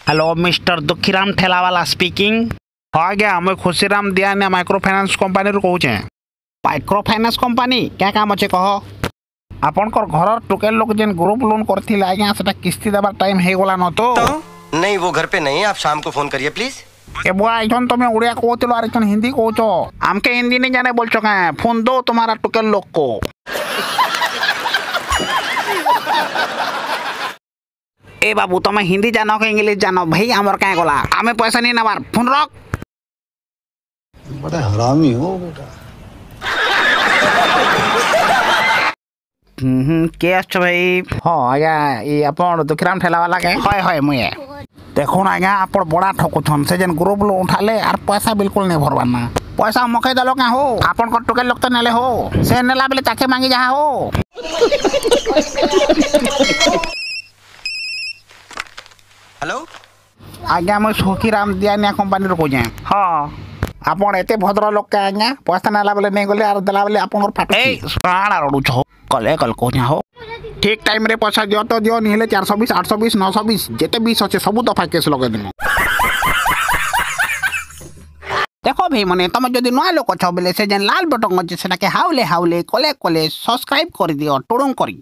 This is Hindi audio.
हेलो मिस्टर दुखीराम ठेलावाला स्पीकिंग। हाँ आज्ञा मुझे खुशीराम दियानिया माइक्रो फाइनान्स कंपनी कहूचे। माइक्रो फाइनान्स कंपनी क्या काम अच्छे कह। आपनकर घर टोकेल लोग जेन ग्रुप लोन करथिले आज्ञा सेटा किस्ती देबार टाइम हे गला न तो नहीं वो घर पे नहीं है, आप शाम को फोन करिए प्लीज। ए बुआ इथन तुम उड़िया कहतिलो आर इथन हिंदी कहचो। हमके हिंदी नहीं जाने बोलछो का फोन दो तुम्हारा टोकेल लोग को। ए बाबू तुम हिंदी जानो के इंग्लिश जानो भाई हमर काहे गला आमे पैसा नहीं नबार फोन रख। बड़ा हरामी हो बेटा। के आछो भाई। हाँ आज्ञा ये अपन दुखीराम ठेलावाला के हाय हाय मुए देखो ना आज्ञा आप बड़ा ठकुछन से जेन ग्रुप लो उठाले और पैसा बिल्कुल नहीं भरवाना। पैसा मके दलो का हो आपन को टोकेल लोग तो नेले हो से नेला बेले ताके मांगी जा हो। हेलो आज्ञा मुझे सुखीराम दियानिया कंपनी रो कोजे। हां आपन एते भद्र लोग का आज्ञा पैसा नेला बेले नहीं गले और देला बेले आपन फाटो ए साणा रोडू छो कले कल कोजा हो। ठीक टाइम रे पैसा दियो तो दियो निहले 420 820 920 जेते 20 अच्छे सब दफा केस लगे दिनो। देखो भाई मने तुम जदि नया लोक छ बेले से जेन लाल बटन अछि सेना के हाउले हाउले कले कले सब्सक्राइब कर दियो टोडंग करी।